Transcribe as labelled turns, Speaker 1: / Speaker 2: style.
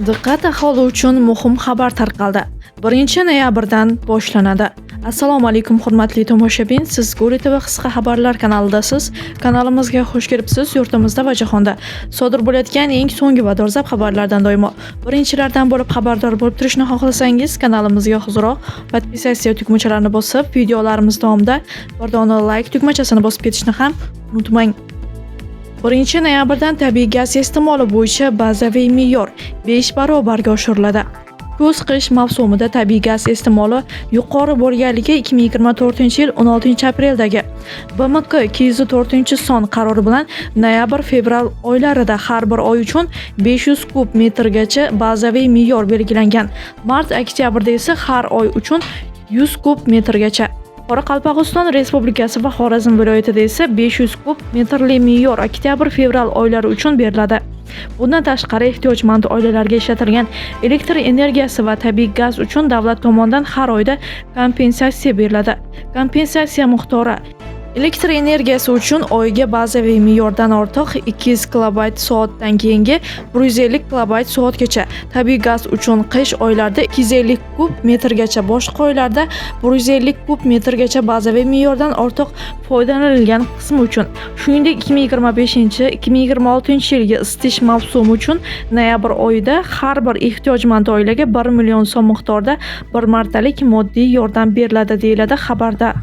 Speaker 1: Diqqat aholi uchun muhim xabar tarqaldi. 1-noyabrdan boshlanadi. Assalomu alaykum hurmatli tomoshabin, siz Guri TV qisqa xabarlar kanalidasiz. Kanalimizga xush kelibsiz. Yurtimizda va jahonda sodir bo'layotgan eng so'nggi va dolzarb xabarlardan doimo birinchilardan bo'lib xabardor bo'lib turishni xohlasangiz, kanalimizga hoziroq podpisatsiya tugmachalarini bosib, videolarimiz davomida bir dona like tugmachasini bosib ketishni ham unutmang. 1-noyabrdan tabiiy gaz iste'moli bo'yicha bazaviy me'yor 5 barobarga oshiriladi. Kuz-qish mavsumida tabiiy gaz iste'moli yuqori bo'lganligi 2024-yil 16-apreldagi BMK 204-son qarori bilan noyabr-fevral oylarida har bir oy uchun 500 kub metrgacha bazaviy me'yor belgilangan. Mart-oktyabrda esa har oy uchun 100 kub metrgacha. Qoraqalpog'iston Respublikasi va Xorazm viloyatida esa 500 kub metrli me'yor oktyabr-fevral oylari uchun beriladi. Bundan tashqari ehtiyojmand oilalarga ishlatilgan elektr energiyasi va tabiiy gaz uchun davlat tomonidan har oyda kompensatsiya beriladi. Kompensatsiya miqdori elektr energiyasi uchun oyiga bazaviy me'yordan ortiq 200 kilobayt-soatdan keyingi 150 kilobayt-soatgacha, tabiiy gaz uchun qish oylarida 250 kub metrgacha, boshqa oylarda 150 kub metrgacha bazaviy me'yordan ortiq foydalanilgan qismi uchun. Shuningdek, 2025-2026 yilgi isitish mavsumi uchun noyabr oyida har bir ehtiyojmand oilaga 1 million so'm miqdorida bir martalik moddiy yordam beriladi, deyiladi xabarda.